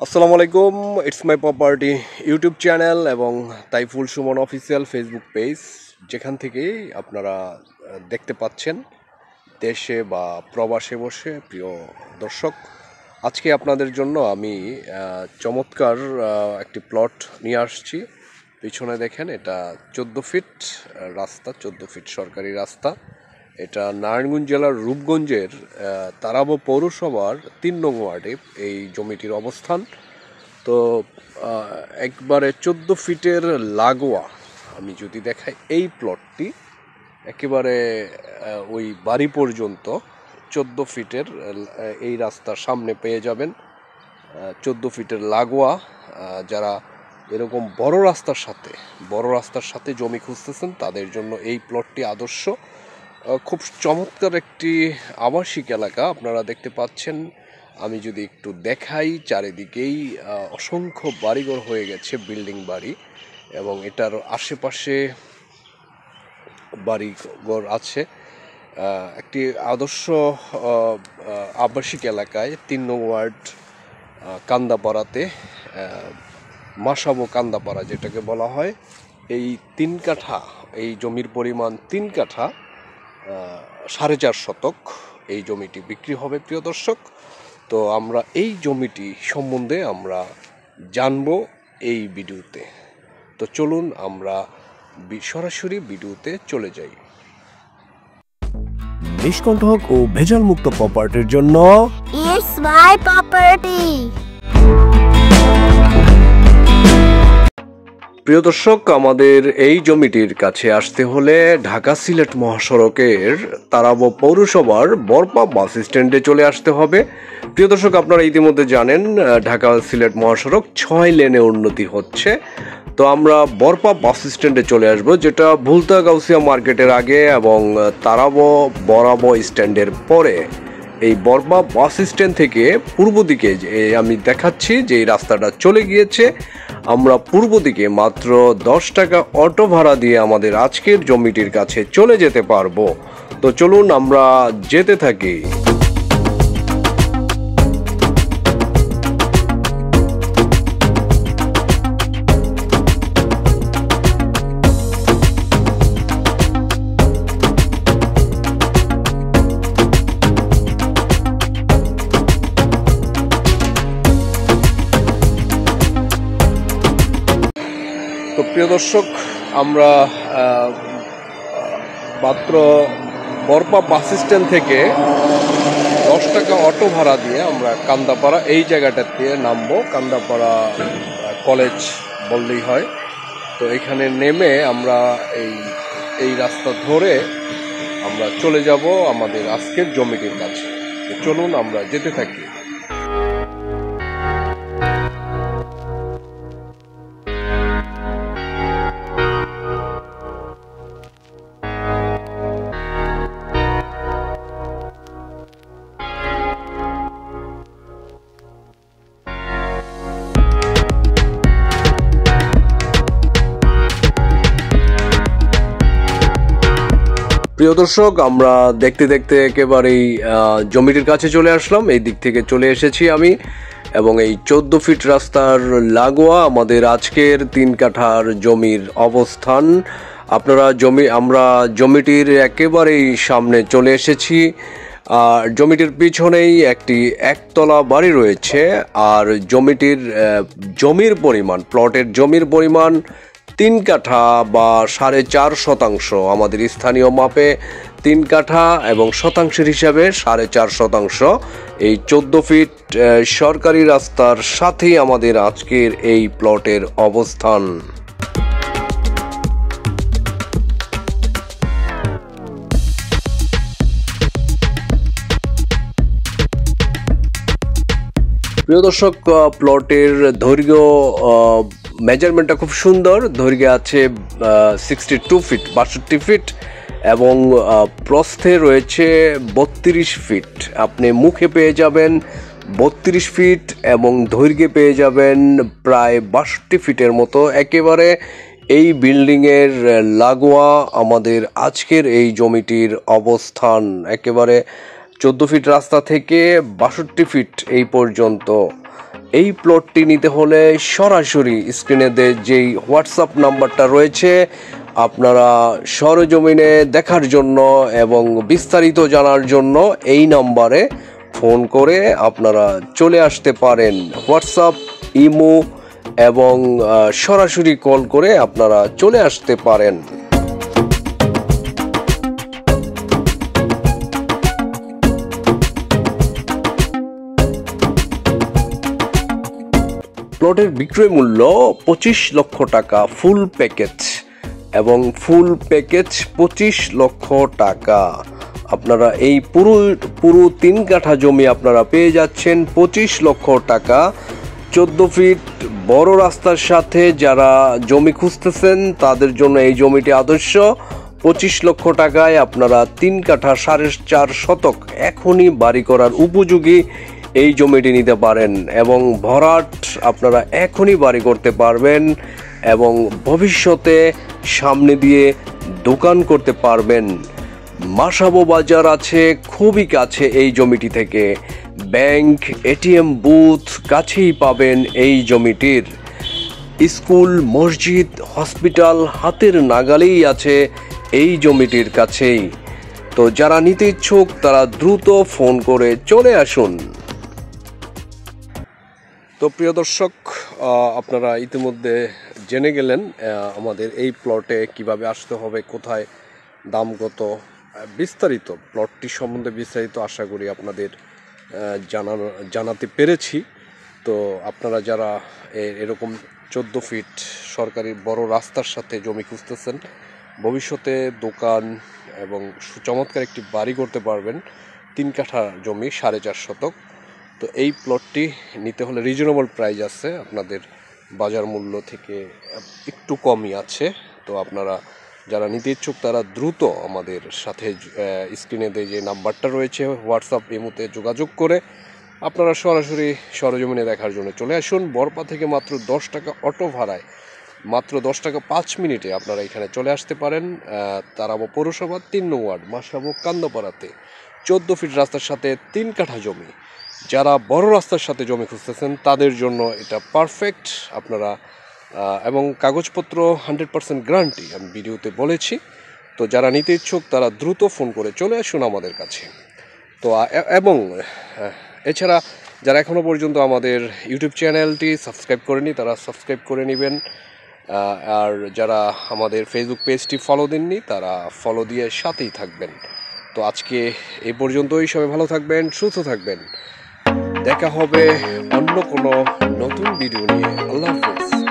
আসসালামু আলাইকুম। It's my property YouTube channel এবং Taiful Suman official Facebook page, যেখান থেকেই আপনারা দেখতে পাচ্ছেন দেশে বা প্রবাসে বসে। প্রিয় দর্শক, আজকে আপনাদের জন্য আমি চমৎকার একটি প্লট নিয়ে আসছি। পিছনে দেখেন, এটা 14 ফিট রাস্তা, 14 ফিট সরকারি রাস্তা। এটা নারায়ণগঞ্জ জেলার রূপগঞ্জের তারাবো পৌরসভার 3 নং ওয়ার্ডে এই জমিটির অবস্থান। তো একবারে 14 ফিটের লাগোয়া আমি যদি দেখাই, এই প্লটটি একেবারে ওই বাড়ি পর্যন্ত 14 ফিটের এই রাস্তার সামনে পেয়ে যাবেন। 14 ফিটের লাগোয়া যারা এরকম বড় রাস্তার সাথে জমি খুঁজতেছেন, তাদের জন্য এই প্লটটি আদর্শ। খুব চমৎকার একটি আবাসিক এলাকা আপনারা দেখতে পাচ্ছেন। আমি যদি একটু দেখাই, চারিদিকেই অসংখ্য বাড়িঘর হয়ে গেছে, বিল্ডিং বাড়ি, এবং এটার আশেপাশে বাড়িঘর আছে। একটি আদর্শ আবাসিক এলাকায় 3 নং ওয়ার্ড কান্দাপাড়াতে, মাসাবো কান্দাপাড়া যেটাকে বলা হয়, এই 3 কাঠা, এই জমির পরিমাণ 3 কাঠা, 4.5 শতক এই জমিটি বিক্রি হবে। প্রিয় দর্শক, তো আমরা এই জমিটি সম্বন্ধে আমরা জানবো এই ভিডিওতে। তো চলুন আমরা সরাসরি ভিডিওতে চলে যাই। নিষ্কণ্টক ও ভেজাল মুক্ত প্রপার্টির জন্য ইটস মাই প্রপার্টি। প্রিয় দর্শক, আমাদের এই জমিটির কাছে আসতে হলে ঢাকা সিলেট মহাসড়কের তারাবো পৌরসভার বরপা বাস স্ট্যান্ডে চলে আসতে হবে। প্রিয় দর্শক, আপনারা ইতিমধ্যে জানেন ঢাকা সিলেট মহাসড়ক 6 লেনে উন্নতি হচ্ছে। তো আমরা বরপা বাস স্ট্যান্ডে চলে আসব, যেটা ভুলতা গাউসিয়া মার্কেটের আগে এবং তারাবো বরাবো স্ট্যান্ডের পরে। এই বরপা বাস স্ট্যান্ড থেকে পূর্ব দিকে আমি দেখাচ্ছি যে এই রাস্তাটা চলে গিয়েছে। আমরা পূর্ব দিকে মাত্র 10 টাকা অটো ভাড়া দিয়ে আমাদের আজকের জমিটির কাছে চলে যেতে পারবো। তো চলুন আমরা যেতে থাকি। তো প্রিয় দর্শক, আমরা মাত্র বরপা বাস স্ট্যান্ড থেকে 10 টাকা অটো ভাড়া দিয়ে আমরা কান্দাপাড়া এই জায়গাটাতে নামবো। কান্দাপাড়া কলেজ বললেই হয়। তো এখানে নেমে আমরা এই রাস্তা ধরে আমরা চলে যাব আমাদের আজকের জমিটির কাছে। তো চলুন আমরা যেতে থাকি। প্রিয় দর্শক, আমরা দেখতে দেখতে একেবারেই জমিটির কাছে চলে আসলাম। এই দিক থেকে চলে এসেছি আমি, এবং এই 14 ফিট রাস্তার লাগোয়া আমাদের আজকের 3 কাঠার জমির অবস্থান। আমরা জমিটির একেবারেই সামনে চলে এসেছি। আর জমিটির পিছনেই একটি একতলা বাড়ি রয়েছে। আর জমির পরিমাণ, প্লটের জমির পরিমাণ 3 কাঠা বা 4.5 শতাংশ। আমাদের স্থানীয় মাপে 3 কাঠা এবং শতাংশের হিসাবে 4.5 শতাংশ। এই 14 ফিট সরকারি রাস্তার সাথেই আমাদের আজকের এই প্লটের অবস্থান। প্রিয় দর্শক, প্লটের দৈর্ঘ্য মেজারমেন্টটা খুব সুন্দর। দৈর্ঘ্যে আছে 62 ফিট, 62 ফিট, এবং প্রস্থে রয়েছে 32 ফিট। আপনি মুখে পেয়ে যাবেন 32 ফিট এবং দৈর্ঘ্যে পেয়ে যাবেন প্রায় 62 ফিটের মতো। একেবারে এই বিল্ডিংয়ের লাগোয়া আমাদের আজকের এই জমিটির অবস্থান। একেবারে 14 ফিট রাস্তা থেকে 62 ফিট এই পর্যন্ত এই প্লটটি নিতে হলে সরাসরি স্ক্রিনে যেই হোয়াটসঅ্যাপ নাম্বারটা রয়েছে আপনারা সরেজমিনে দেখার জন্য এবং বিস্তারিত জানার জন্য এই নাম্বারে ফোন করে আপনারা চলে আসতে পারেন। হোয়াটসঅ্যাপ, ইমো এবং সরাসরি কল করে আপনারা চলে আসতে পারেন। প্লটের বিক্রয় মূল্য 25 লক্ষ টাকা ফুল প্যাকেজ, এবং ফুল প্যাকেজ 25 লক্ষ টাকা। আপনারা এই পুরো 3 কাঠা জমি আপনারা পেয়ে যাচ্ছেন 25 লক্ষ টাকা। 14 ফিট বড় রাস্তার সাথে যারা জমি খুঁজতেছেন তাদের জন্য এই জমিটি আদর্শ। 25 লক্ষ টাকায় আপনারা 3 কাঠা 4.5 শতক এখনই বাড়ি করার উপযোগী এই জমিটি নিতে পারেন, এবং ভরাট আপনারা এখনই বাড়ি করতে পারবেন এবং ভবিষ্যতে সামনে দিয়ে দোকান করতে পারবেন। মাসাবো বাজার আছে খুবই কাছে এই জমিটি থেকে, ব্যাংক, এটিএম বুথ কাছেই পাবেন এই জমিটির। স্কুল, মসজিদ, হসপিটাল হাতের নাগালেই আছে এই জমিটির কাছেই। তো যারা নিতে ইচ্ছুক তারা দ্রুত ফোন করে চলে আসুন। তো প্রিয় দর্শক, আপনারা ইতিমধ্যে জেনে গেলেন আমাদের এই প্লটে কিভাবে আসতে হবে, কোথায়, দাম কত, বিস্তারিত প্লটটি সম্বন্ধে বিস্তারিত আশা করি আপনাদের জানাতে পেরেছি। তো আপনারা যারা এরকম 14 ফিট সরকারি বড় রাস্তার সাথে জমি খুঁজতেছেন, ভবিষ্যতে দোকান এবং সুচমৎকার একটি বাড়ি করতে পারবেন, 3 কাঠা জমি 4.5 শতক। তো এই প্লটটি নিতে হলে রিজনেবল প্রাইস আছে, আপনাদের বাজার মূল্য থেকে একটু কমই আছে। তো আপনারা যারা নিতে ইচ্ছুক তারা দ্রুত আমাদের সাথে স্ক্রিনে যে নাম্বারটা রয়েছে হোয়াটসঅ্যাপ, ইমোতে যোগাযোগ করে আপনারা সরাসরি সরজমিনে দেখার জন্য চলে আসুন। বরপা থেকে মাত্র 10 টাকা অটো ভাড়ায়, মাত্র 10 টাকা 5 মিনিটে আপনারা এখানে চলে আসতে পারেন। তারাবো পৌরসভা 3 নং ওয়ার্ড, মাসাবো কান্দাপাড়াতে 14 ফিট রাস্তার সাথে 3 কাঠা জমি। যারা বড় রাস্তার সাথে জমি খুঁজতেছেন তাদের জন্য এটা পারফেক্ট। আপনারা এবং কাগজপত্র 100% গ্যারান্টি আমি ভিডিওতে বলেছি। তো যারা নিতে ইচ্ছুক তারা দ্রুত ফোন করে চলে আসুন আমাদের কাছে। তো এবং এছাড়া যারা এখনও পর্যন্ত আমাদের ইউটিউব চ্যানেলটি সাবস্ক্রাইব করেনি তারা সাবস্ক্রাইব করে নেবেন, আর যারা আমাদের ফেসবুক পেজটি ফলো দেননি তারা ফলো দিয়ে সাথেই থাকবেন। তো আজকে এই পর্যন্তই, সবাই ভালো থাকবেন, সুস্থ থাকবেন। দেখা হবে অন্য কোনো নতুন ভিডিও নিয়ে। আল্লাহ হাফেজ।